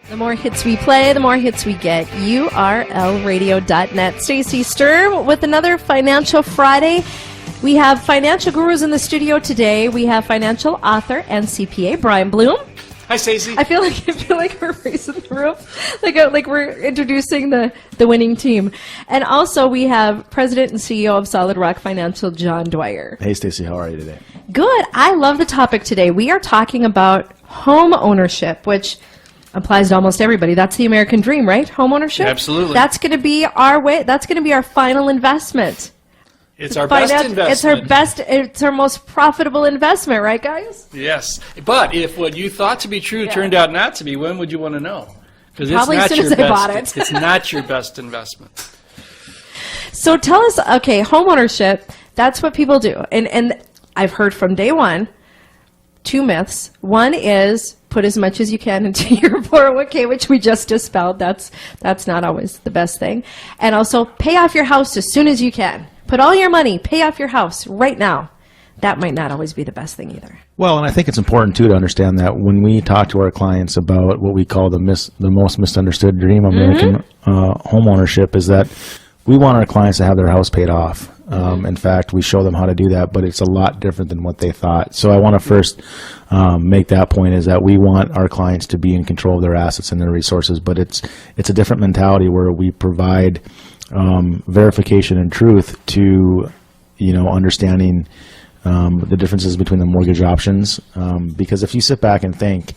The more hits we play, the more hits we get. URLradio.net. Stacey Sturm with another Financial Friday. We have financial gurus in the studio today. We have financial author and CPA Brian Bloom. Hi, Stacey. I feel like we're raising the roof, like we're introducing the winning team. And also we have President and CEO of Solid Rock Financial, John Dwyer. Hey, Stacey, how are you today? Good. I love the topic today. We are talking about home ownership, which applies to almost everybody. That's the American dream, right? Home ownership? Absolutely. That's going to be our way. That's going to be our final investment. It's our best investment. It's our most profitable investment, right, guys? Yes. But if what you thought to be true turned out not to be, when would you want to know? Because Probably as soon as I bought it. It's not your best investment. So tell us, okay, home ownership, that's what people do. And I've heard from day one, two myths. One is put as much as you can into your 401k, which we just dispelled. That's not always the best thing. And also pay off your house as soon as you can. Put all your money, pay off your house right now. That might not always be the best thing either. Well, and I think it's important, too, to understand that when we talk to our clients about what we call the most misunderstood dream of American home ownership is that we want our clients to have their house paid off. In fact, we show them how to do that, but it's a lot different than what they thought. So I want to first make that point, is that we want our clients to be in control of their assets and their resources, but it's a different mentality where we provide verification and truth to, understanding the differences between the mortgage options. Because if you sit back and think,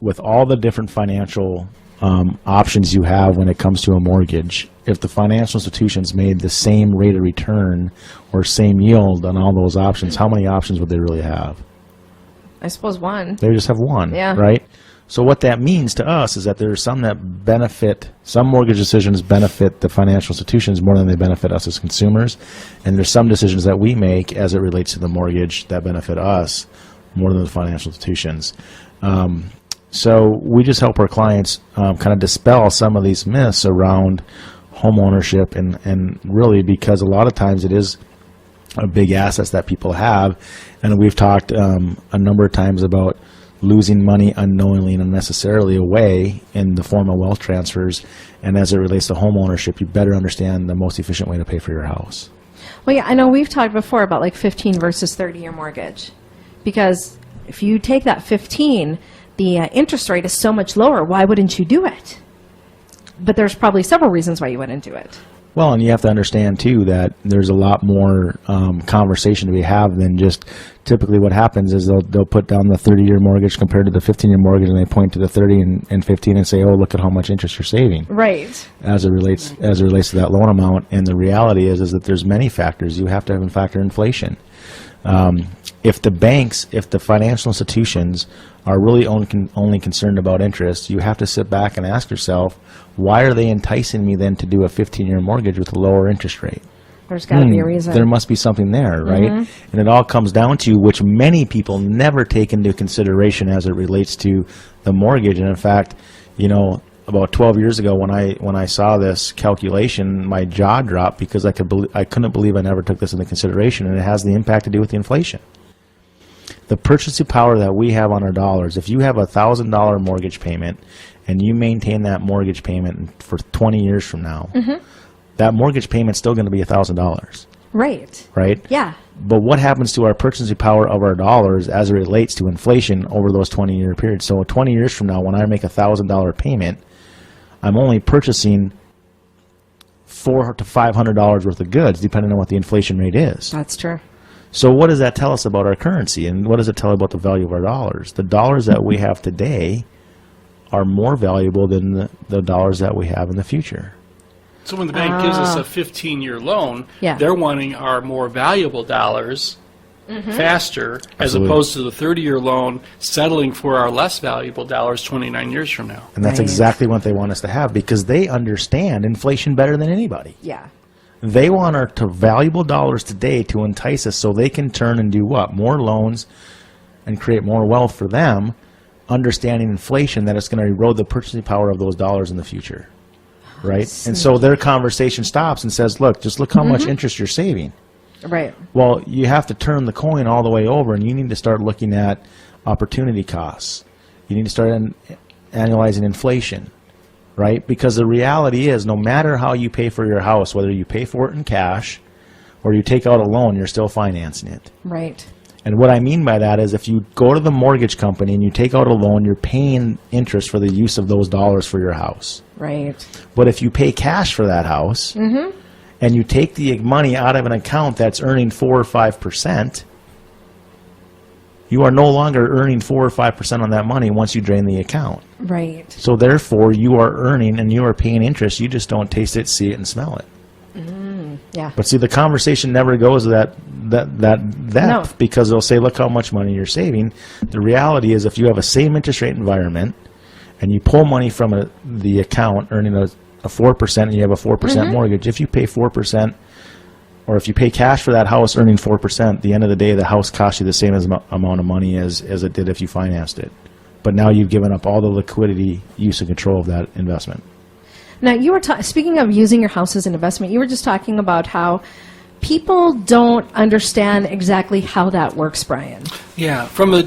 with all the different financial options you have when it comes to a mortgage, if the financial institutions made the same rate of return or same yield on all those options, how many options would they really have? I suppose one. They just have one, yeah. Right? So what that means to us is that there are some mortgage decisions benefit the financial institutions more than they benefit us as consumers, and there's some decisions that we make as it relates to the mortgage that benefit us more than the financial institutions. So we just help our clients kind of dispel some of these myths around home ownership, and really because a lot of times it is a big asset that people have, and we've talked a number of times about losing money unknowingly and unnecessarily away in the form of wealth transfers, and as it relates to home ownership, you better understand the most efficient way to pay for your house. Well, yeah, I know we've talked before about like 15 versus 30-year mortgage, because if you take that 15, the interest rate is so much lower. Why wouldn't you do it? But there's probably several reasons why you wouldn't do it. Well, and you have to understand, too, that there's a lot more conversation to be had than just typically what happens is they'll put down the 30-year mortgage compared to the 15-year mortgage, and they point to the 30 and 15 and say, oh, look at how much interest you're saving. Right. As it relates to that loan amount. And the reality is that there's many factors. You have to have factor inflation. If the financial institutions are really only concerned about interest, you have to sit back and ask yourself, why are they enticing me then to do a 15-year mortgage with a lower interest rate? There's got to be a reason. There must be something there, right? And it all comes down to, which many people never take into consideration as it relates to the mortgage. And in fact, about 12 years ago when I saw this calculation, my jaw dropped because I couldn't believe I never took this into consideration, and it has the impact to do with the inflation. The purchasing power that we have on our dollars, if you have a $1,000 mortgage payment and you maintain that mortgage payment for 20 years from now, that mortgage payment's still going to be $1,000. Right. Right? Yeah. But what happens to our purchasing power of our dollars as it relates to inflation over those 20-year periods? So 20 years from now, when I make a $1,000 payment, I'm only purchasing $400 to $500 worth of goods, depending on what the inflation rate is. That's true. So what does that tell us about our currency, and what does it tell about the value of our dollars? The dollars that we have today are more valuable than the dollars that we have in the future. So when the bank gives us a 15-year loan, they're wanting our more valuable dollars faster, as opposed to the 30-year loan settling for our less valuable dollars 29 years from now. And that's exactly what they want us to have, because they understand inflation better than anybody. Yeah. They want our valuable dollars today to entice us so they can turn and do what? More loans and create more wealth for them, understanding inflation, that it's going to erode the purchasing power of those dollars in the future. Right? And so their conversation stops and says, look, just look how much interest you're saving. Right. Well, you have to turn the coin all the way over, and you need to start looking at opportunity costs. You need to start annualizing inflation, right? Because the reality is, no matter how you pay for your house, whether you pay for it in cash or you take out a loan, you're still financing it. Right. And what I mean by that is if you go to the mortgage company and you take out a loan, you're paying interest for the use of those dollars for your house. Right. But if you pay cash for that house and you take the money out of an account that's earning 4 or 5%, you are no longer earning 4 or 5% on that money once you drain the account. Right. So therefore, you are earning and you are paying interest. You just don't taste it, see it, and smell it. Yeah. But see, the conversation never goes that depth No. because they'll say, look how much money you're saving. The reality is if you have a same interest rate environment and you pull money from the account earning a 4% and you have a 4% mortgage, if you pay 4% or if you pay cash for that house earning 4%, at the end of the day, the house costs you the same amount of money as it did if you financed it. But now you've given up all the liquidity, use, and control of that investment. Now, you were speaking of using your house as an investment, you were just talking about how people don't understand exactly how that works, Brian. Yeah, from a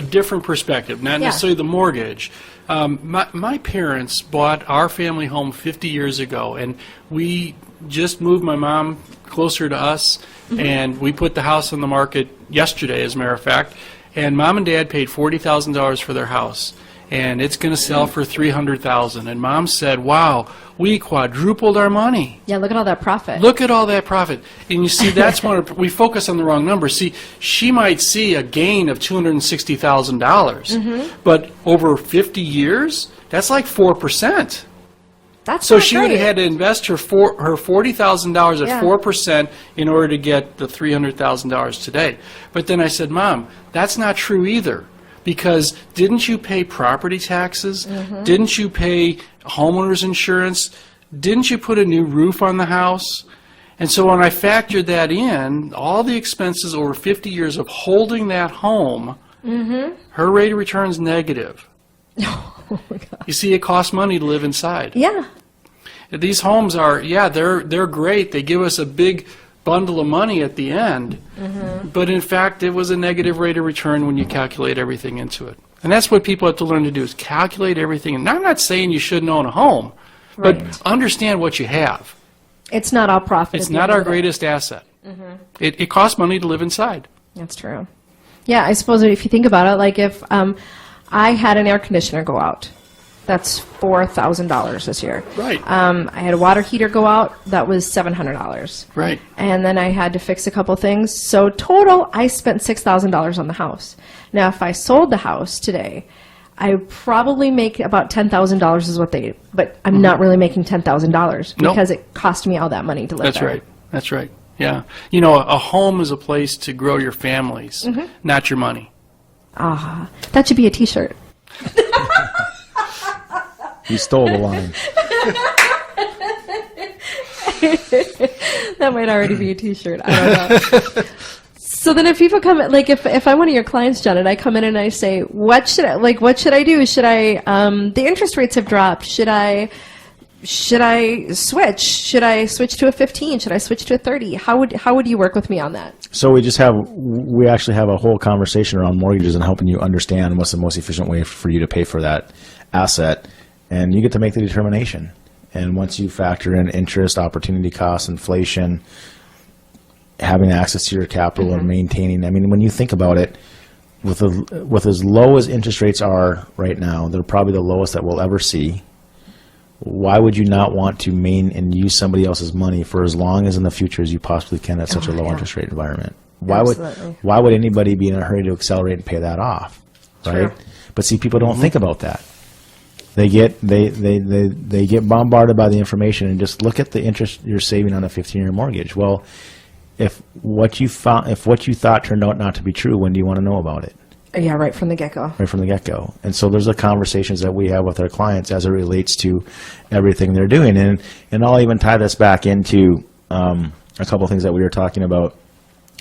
different perspective, not necessarily the mortgage. My parents bought our family home 50 years ago, and we just moved my mom closer to us, and we put the house on the market yesterday, as a matter of fact, and Mom and Dad paid $40,000 for their house. And it's going to sell for $300,000. And Mom said, wow, we quadrupled our money. Yeah, look at all that profit. Look at all that profit. And you see, that's one of, we focus on the wrong number. See, she might see a gain of $260,000. But over 50 years, that's like 4%. That's So not she would great. have had to invest her $40,000 at Yeah. 4% in order to get the $300,000 today. But then I said, Mom, that's not true either. Because didn't you pay property taxes? Didn't you pay homeowners insurance? Didn't you put a new roof on the house? And so when I factored that in, all the expenses over 50 years of holding that home, her rate of return is negative. Oh my God. You see, it costs money to live inside. Yeah. These homes are, they're great. They give us a big bundle of money at the end, but in fact it was a negative rate of return when you calculate everything into it. And that's what people have to learn to do, is calculate everything. And I'm not saying you shouldn't own a home, but understand what you have. It's not all profit. It's at the not end our of the day. greatest asset. It costs money to live inside. That's true. Yeah, I suppose if you think about it, like if I had an air conditioner go out, that's $4,000 this year. Right. I had a water heater go out, that was $700. Right. And then I had to fix a couple things. So total, I spent $6,000 on the house. Now, if I sold the house today, I would probably make about $10,000 is what they, but I'm not really making $10,000 Nope. because it cost me all that money to live That's there. right. That's right. Yeah. You know, a home is a place to grow your families, not your money. Ah, that should be a T-shirt. You stole the line. That might already be a T-shirt. I don't know. So then, if people come, like if I'm one of your clients, John, and I come in and I say, what should I do? Should I? The interest rates have dropped. Should I switch? Should I switch to a 15? Should I switch to a 30? How would you work with me on that? So we actually have a whole conversation around mortgages and helping you understand what's the most efficient way for you to pay for that asset. And you get to make the determination. And once you factor in interest, opportunity costs, inflation, having access to your capital and maintaining, I mean, when you think about it, with as low as interest rates are right now, they're probably the lowest that we'll ever see. Why would you not want to and use somebody else's money for as long as in the future as you possibly can at such a low interest rate environment? Why would anybody be in a hurry to accelerate and pay that off, right? True. But see, people don't think about that. They get bombarded by the information and just look at the interest you're saving on a 15-year mortgage. Well, if what you thought turned out not to be true, when do you want to know about it? Yeah, right from the get-go. Right from the get-go. And so there's the conversations that we have with our clients as it relates to everything they're doing. And I'll even tie this back into a couple of things that we were talking about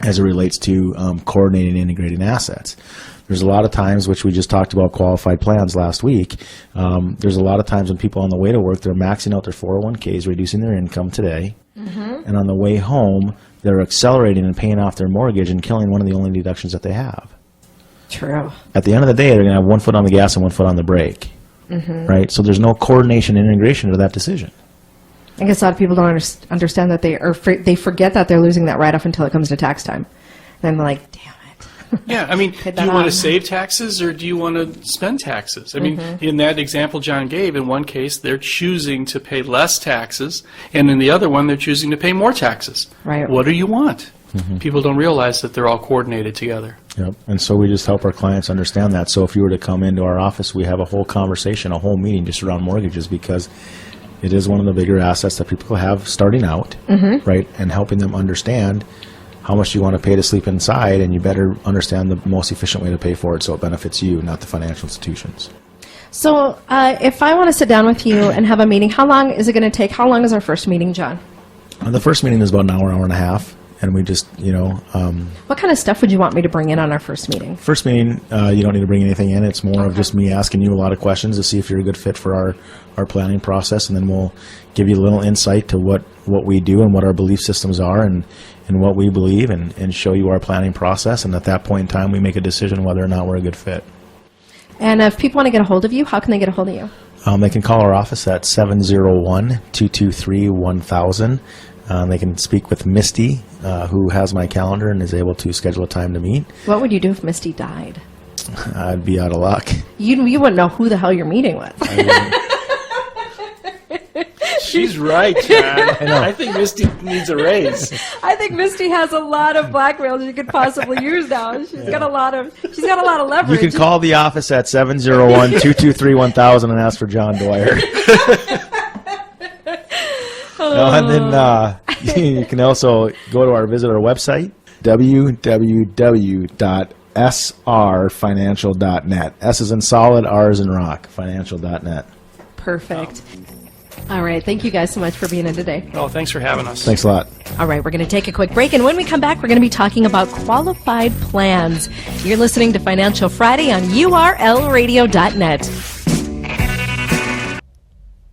as it relates to coordinating and integrating assets. There's a lot of times, which we just talked about qualified plans last week, there's a lot of times when people on the way to work, they're maxing out their 401ks, reducing their income today, and on the way home, they're accelerating and paying off their mortgage and killing one of the only deductions that they have. True. At the end of the day, they're going to have one foot on the gas and one foot on the brake, right? So there's no coordination and integration to that decision. I guess a lot of people don't understand that they forget that they're losing that write-off until it comes to tax time. Then they're like, damn it. Yeah, I mean, do you want to save taxes or do you want to spend taxes? I mean, in that example John gave, in one case, they're choosing to pay less taxes, and in the other one, they're choosing to pay more taxes. Right. What do you want? People don't realize that they're all coordinated together. Yep. And so we just help our clients understand that. So if you were to come into our office, we have a whole conversation, a whole meeting just around mortgages, because it is one of the bigger assets that people have starting out, right? And helping them understand how much you want to pay to sleep inside, and you better understand the most efficient way to pay for it so it benefits you, not the financial institutions. So if I want to sit down with you and have a meeting, how long is it going to take? How long is our first meeting, John? The first meeting is about an hour and a half, and we just, What kind of stuff would you want me to bring in on our first meeting? First meeting, you don't need to bring anything in. It's more of just me asking you a lot of questions to see if you're a good fit for our planning process, and then we'll give you a little insight to what we do and what our belief systems are and what we believe, and show you our planning process. And at that point in time, we make a decision whether or not we're a good fit. And if people want to get a hold of you, how can they get a hold of you? They can call our office at 701-223-1000. They can speak with Misty, who has my calendar and is able to schedule a time to meet. What would you do if Misty died? I'd be out of luck. You wouldn't know who the hell you're meeting with. She's right, John. I think Misty needs a raise. I think Misty has a lot of blackmail she could possibly use now. She's got a lot of leverage. You can call the office at 701-223-1000 and ask for John Dwyer. And then you can also visit our website, www.srfinancial.net. S is in solid, R is in rock, financial.net. Perfect. All right. Thank you guys so much for being in today. Oh, thanks for having us. Thanks a lot. All right. We're going to take a quick break. And when we come back, we're going to be talking about qualified plans. You're listening to Financial Friday on urlradio.net.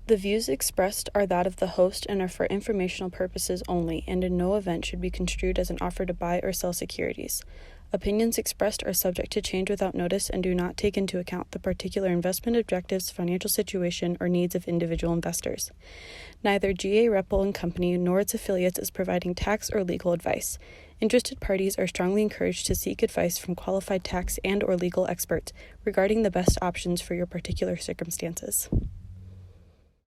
The views expressed are that of the host and are for informational purposes only, and in no event should be construed as an offer to buy or sell securities. Opinions expressed are subject to change without notice and do not take into account the particular investment objectives, financial situation, or needs of individual investors. Neither GA Reppel & Company nor its affiliates is providing tax or legal advice. Interested parties are strongly encouraged to seek advice from qualified tax and/or legal experts regarding the best options for your particular circumstances.